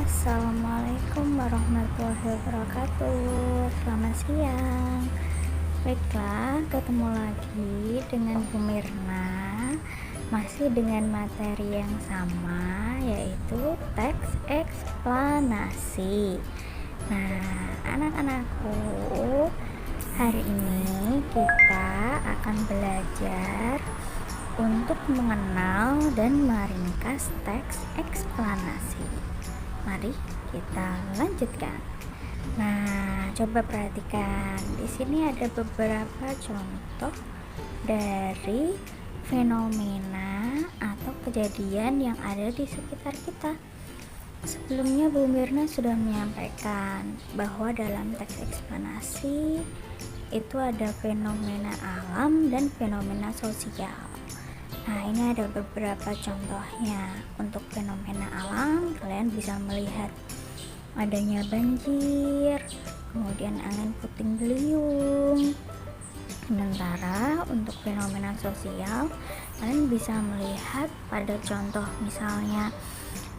Assalamualaikum warahmatullahi wabarakatuh. Selamat siang. Baiklah, ketemu lagi dengan Bu Mirna, masih dengan materi yang sama, yaitu teks eksplanasi. Nah, anak-anakku, hari ini kita akan belajar untuk mengenal dan meringkas teks eksplanasi. Mari kita lanjutkan. Nah, coba perhatikan. Di sini ada beberapa contoh dari fenomena atau kejadian yang ada di sekitar kita. Sebelumnya Bu Mirna sudah menyampaikan bahwa dalam teks eksplanasi itu ada fenomena alam dan fenomena sosial. Nah, ini ada beberapa contohnya. Untuk fenomena alam, kalian bisa melihat adanya banjir, kemudian angin puting beliung. Sementara untuk fenomena sosial, kalian bisa melihat pada contoh misalnya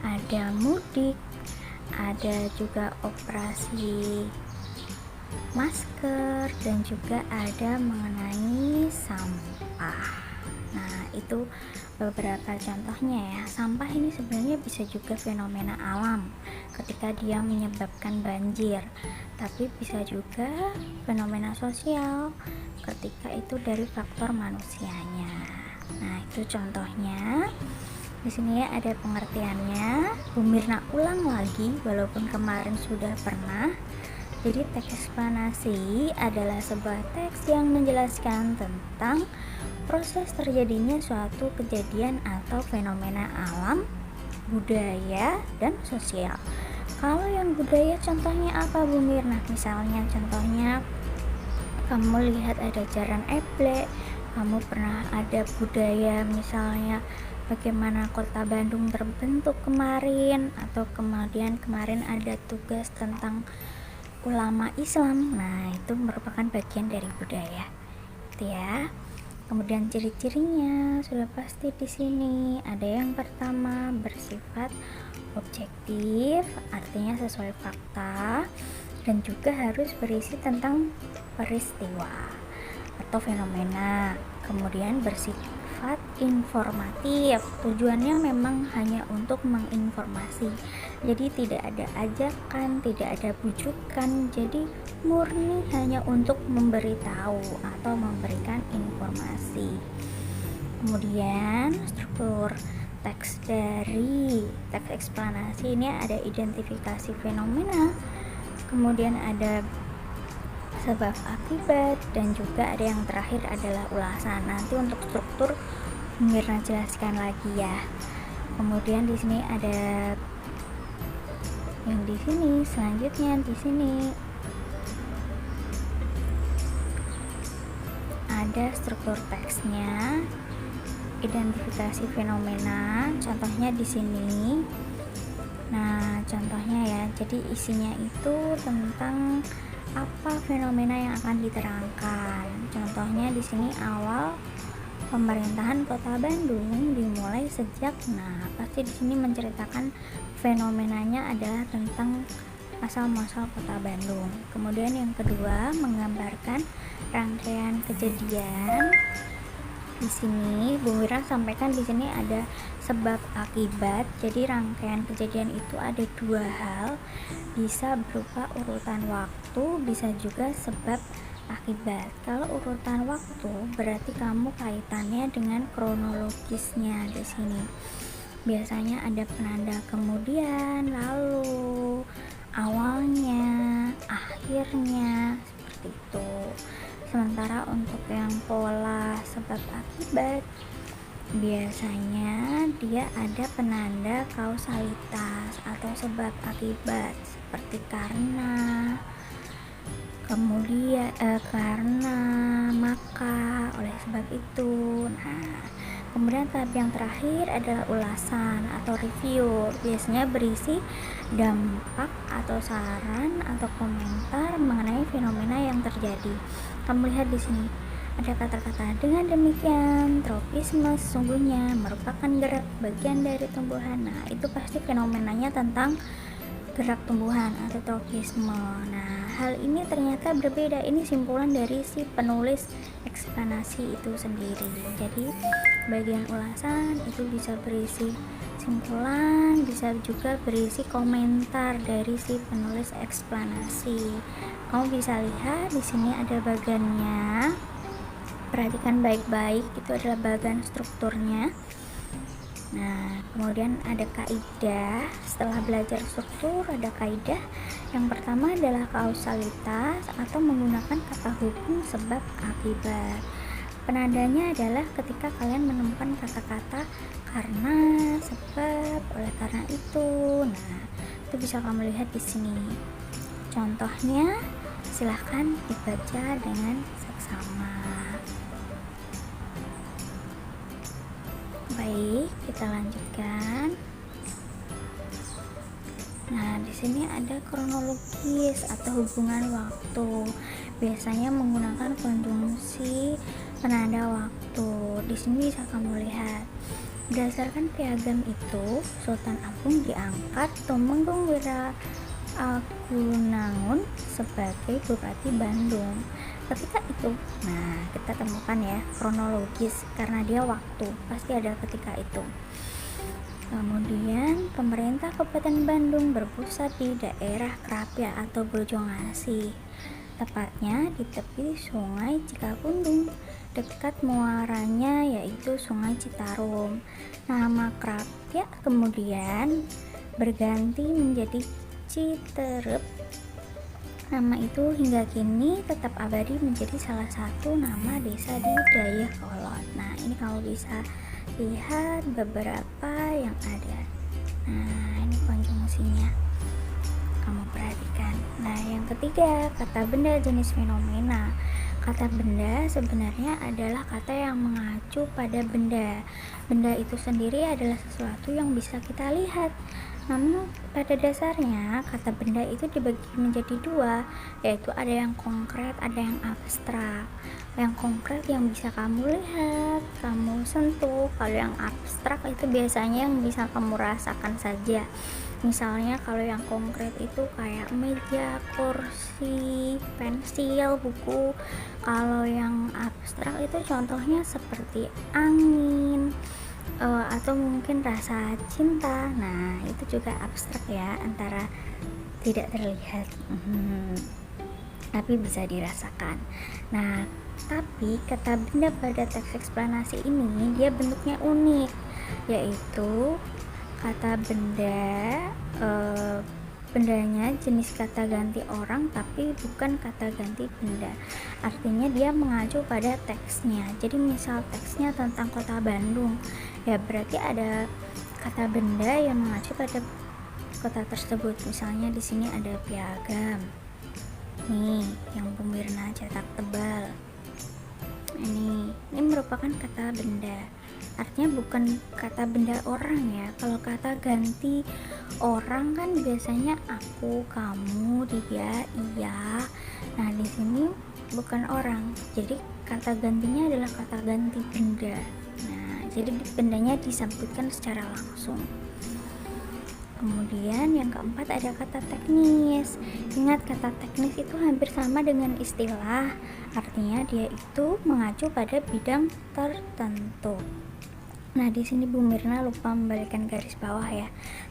ada mudik, ada juga operasi masker, dan juga ada mengenai sampah. Nah, itu beberapa contohnya ya. Sampah ini sebenarnya bisa juga fenomena alam ketika dia menyebabkan banjir, tapi bisa juga fenomena sosial ketika itu dari faktor manusianya. Nah, itu contohnya. Di sini ada pengertiannya. Bu Mirna ulang lagi walaupun kemarin sudah pernah. Jadi teks eksplanasi adalah sebuah teks yang menjelaskan tentang proses terjadinya suatu kejadian atau fenomena alam, budaya, dan sosial. Kalau yang budaya contohnya apa Bu Mirna? Misalnya contohnya kamu lihat ada jaran eblek, kamu pernah ada budaya misalnya bagaimana kota Bandung terbentuk kemarin, atau kemudian kemarin ada tugas tentang ulama Islam. Nah, itu merupakan bagian dari budaya. Itu ya. Kemudian ciri-cirinya sudah pasti di sini. Ada yang pertama bersifat objektif, artinya sesuai fakta, dan juga harus berisi tentang peristiwa atau fenomena. Kemudian bersifat informatif, tujuannya memang hanya untuk menginformasi, jadi tidak ada ajakan, tidak ada bujukan, jadi murni hanya untuk memberitahu atau memberikan informasi. Kemudian struktur teks dari teks eksplanasi ini ada identifikasi fenomena, kemudian ada sebab akibat, dan juga ada yang terakhir adalah ulasan. Nanti untuk struktur Mirna jelaskan lagi ya. Kemudian di sini ada yang di sini, selanjutnya di sini ada struktur teksnya, identifikasi fenomena, contohnya di sini. Nah, contohnya ya, jadi isinya itu tentang apa fenomena yang akan diterangkan. Contohnya di sini awal pemerintahan Kota Bandung dimulai sejak, nah pasti di sini menceritakan fenomenanya adalah tentang asal muasal Kota Bandung. Kemudian yang kedua menggambarkan rangkaian kejadian. Di sini Bu Wira sampaikan di sini ada sebab akibat. Jadi rangkaian kejadian itu ada dua hal, bisa berupa urutan waktu, bisa juga sebab akibat. Kalau urutan waktu berarti kamu kaitannya dengan kronologisnya di sini. Biasanya ada penanda kemudian, lalu, awalnya, akhirnya, seperti itu. Sementara untuk yang pola sebab akibat, biasanya dia ada penanda kausalitas atau sebab akibat, seperti karena, kemudian karena, maka, oleh sebab itu. Nah, kemudian tahap yang terakhir adalah ulasan atau review. Biasanya berisi dampak atau saran atau komentar mengenai fenomena yang terjadi. Kamu lihat di sini ada kata-kata dengan demikian tropisme sesungguhnya merupakan gerak bagian dari tumbuhan. Nah, itu pasti fenomenanya tentang gerak tumbuhan atau tropisme. Nah, hal ini ternyata berbeda. Ini simpulan dari si penulis eksplanasi itu sendiri. Jadi, bagian ulasan itu bisa berisi simpulan, bisa juga berisi komentar dari si penulis eksplanasi. Kamu bisa lihat di sini ada bagannya. Perhatikan baik-baik, itu adalah bagan strukturnya. Nah, kemudian ada kaidah. Setelah belajar struktur, ada kaidah. Yang pertama adalah kausalitas atau menggunakan kata hubung sebab akibat. Penandanya adalah ketika kalian menemukan kata-kata karena, sebab, oleh karena itu. Nah, itu bisa kamu lihat di sini. Contohnya, silahkan dibaca dengan seksama. Baik, kita lanjutkan. Nah, di sini ada kronologis atau hubungan waktu. Biasanya menggunakan konjungsi penanda waktu. Di sini bisa kamu lihat. Berdasarkan piagam itu, Sultan Agung diangkat Tumenggung Wiragunangun sebagai Bupati Bandung. Ketika itu, nah kita temukan ya kronologis karena dia waktu, pasti ada ketika itu. Kemudian pemerintah Kabupaten Bandung berpusat di daerah Krapia atau Bojongasi, tepatnya di tepi Sungai Cikapundung, dekat muaranya yaitu Sungai Citarum. Nama Krapia kemudian berganti menjadi Citerep. Nama itu hingga kini tetap abadi menjadi salah satu nama desa di Dayakolot. Nah, ini kamu bisa lihat beberapa yang ada. Nah, ini konjungsinya. Kamu perhatikan. Nah, yang ketiga, kata benda jenis fenomena. Kata benda sebenarnya adalah kata yang mengacu pada benda. Benda itu sendiri adalah sesuatu yang bisa kita lihat. Namun pada dasarnya kata benda itu dibagi menjadi dua, yaitu ada yang konkret, ada yang abstrak. Yang konkret yang bisa kamu lihat, kamu sentuh. Kalau yang abstrak itu biasanya yang bisa kamu rasakan saja. Misalnya kalau yang konkret itu kayak meja, kursi, pensil, buku. Kalau yang abstrak itu contohnya seperti angin, atau mungkin rasa cinta. Nah, itu juga abstrak ya, antara tidak terlihat tapi bisa dirasakan. Nah, tapi kata benda pada teks eksplanasi ini dia bentuknya unik, yaitu kata benda bendanya jenis kata ganti orang tapi bukan kata ganti benda. Artinya dia mengacu pada teksnya. Jadi misal teksnya tentang kota Bandung, ya berarti ada kata benda yang mengacu pada kota tersebut. Misalnya di sini ada piagam. Nih, yang Bu Mirna cetak tebal. Ini merupakan kata benda. Artinya bukan kata benda orang ya. Kalau kata ganti orang kan biasanya aku, kamu, dia, iya. Nah, di sini bukan orang. Jadi kata gantinya adalah kata ganti benda. Nah, jadi bendanya disebutkan secara langsung. Kemudian yang keempat ada kata teknis. Ingat, kata teknis itu hampir sama dengan istilah. Artinya dia itu mengacu pada bidang tertentu. Nah, di sini Bu Mirna lupa membalikkan garis bawah ya.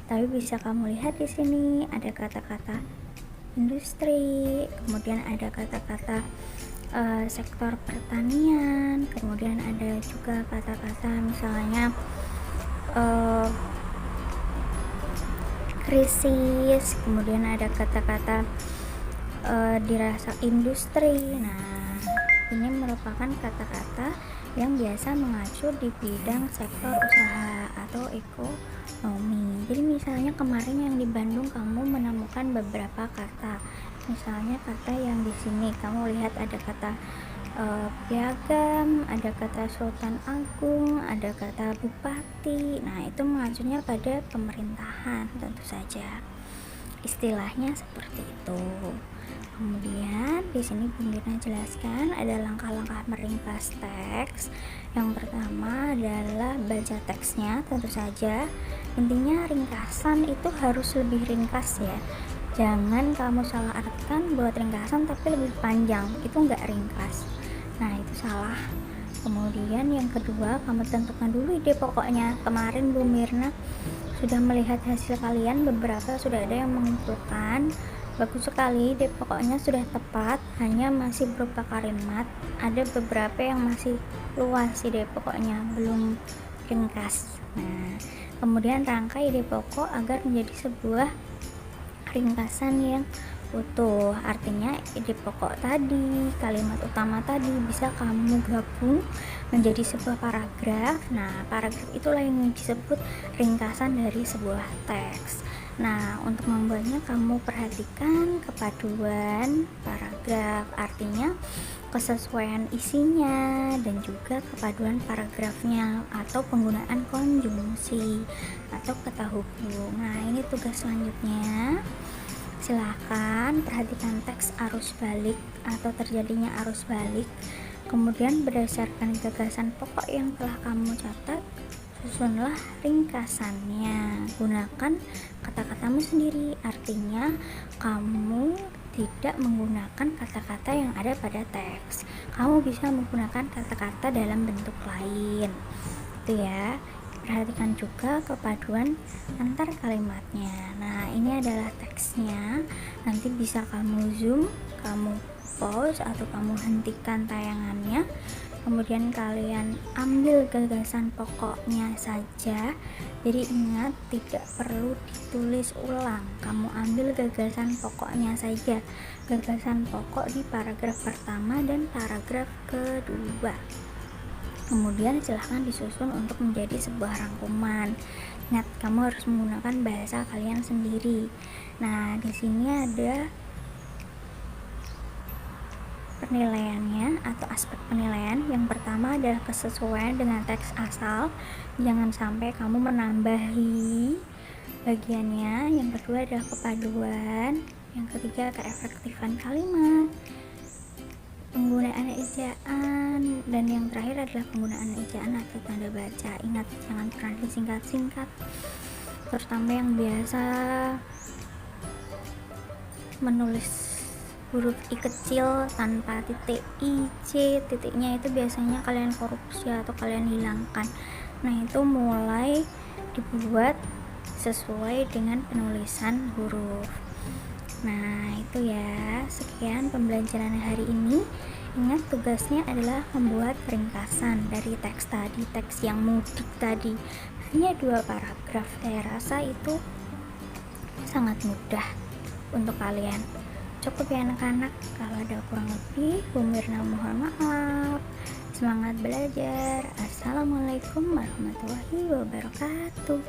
Tapi bisa kamu lihat di sini ada kata-kata industri, kemudian ada kata-kata sektor pertanian, kemudian ada juga kata-kata misalnya krisis, kemudian ada kata-kata dirasa industri. Nah, ini merupakan kata-kata yang biasa mengacu di bidang sektor usaha atau ekonomi. Jadi misalnya kemarin yang di Bandung kamu menemukan beberapa kata. Misalnya kata yang di sini kamu lihat ada kata piagam, ada kata Sultan Agung, ada kata bupati. Nah, itu mengacunya pada pemerintahan tentu saja. Istilahnya seperti itu. Kemudian di sini Bu Mirna jelaskan ada langkah-langkah meringkas teks. Yang pertama adalah baca teksnya, tentu saja. Intinya ringkasan itu harus lebih ringkas ya. Jangan kamu salah artikan buat ringkasan tapi lebih panjang, itu enggak ringkas. Nah, itu salah. Kemudian yang kedua, kamu tentukan dulu ide pokoknya. Kemarin Bu Mirna sudah melihat hasil kalian, beberapa sudah ada yang mengumpulkan. Bagus sekali, ide pokoknya sudah tepat, hanya masih berupa kalimat. Ada beberapa yang masih luas ide pokoknya, belum ringkas. Nah, kemudian rangkai ide pokok agar menjadi sebuah ringkasan yang utuh. Artinya ide pokok tadi, kalimat utama tadi bisa kamu gabung menjadi sebuah paragraf. Nah, paragraf itulah yang disebut ringkasan dari sebuah teks. Nah, untuk membuatnya kamu perhatikan kepaduan paragraf, artinya kesesuaian isinya dan juga kepaduan paragrafnya atau penggunaan konjungsi atau kata hubung. Nah, ini tugas selanjutnya. Silahkan perhatikan teks arus balik atau terjadinya arus balik. Kemudian berdasarkan gagasan pokok yang telah kamu catat, susunlah ringkasannya. Gunakan kata-katamu sendiri, artinya kamu tidak menggunakan kata-kata yang ada pada teks. Kamu bisa menggunakan kata-kata dalam bentuk lain. Itu ya. Perhatikan juga kepaduan antar kalimatnya. Nah, ini adalah teksnya. Nanti bisa kamu zoom, kamu pause atau kamu hentikan tayangannya. Kemudian kalian ambil gagasan pokoknya saja. Jadi ingat, tidak perlu ditulis ulang. Kamu ambil gagasan pokoknya saja. Gagasan pokok di paragraf pertama dan paragraf kedua. Kemudian silahkan disusun untuk menjadi sebuah rangkuman. Ingat, kamu harus menggunakan bahasa kalian sendiri. Nah, di sini ada penilaiannya atau aspek penilaian. Yang pertama adalah kesesuaian dengan teks asal. Jangan sampai kamu menambahi bagiannya. Yang kedua adalah kepaduan. Yang ketiga keefektifan kalimat, penggunaan ejaan, dan yang terakhir adalah penggunaan ejaan atau tanda baca. Ingat, jangan pernah disingkat-singkat, terutama yang biasa menulis huruf I kecil tanpa titik I, C, titiknya itu biasanya kalian korupsi atau kalian hilangkan. Nah, itu mulai dibuat sesuai dengan penulisan huruf. Nah, itu ya. Sekian pembelajaran hari ini. Ingat, tugasnya adalah membuat ringkasan dari teks tadi, teks yang mudik tadi. Hanya 2 paragraf. Saya rasa itu sangat mudah untuk kalian. Cukup ya anak-anak. Kalau ada kurang lebih, Bu Mirna mohon maaf. Semangat belajar. Assalamualaikum warahmatullahi wabarakatuh.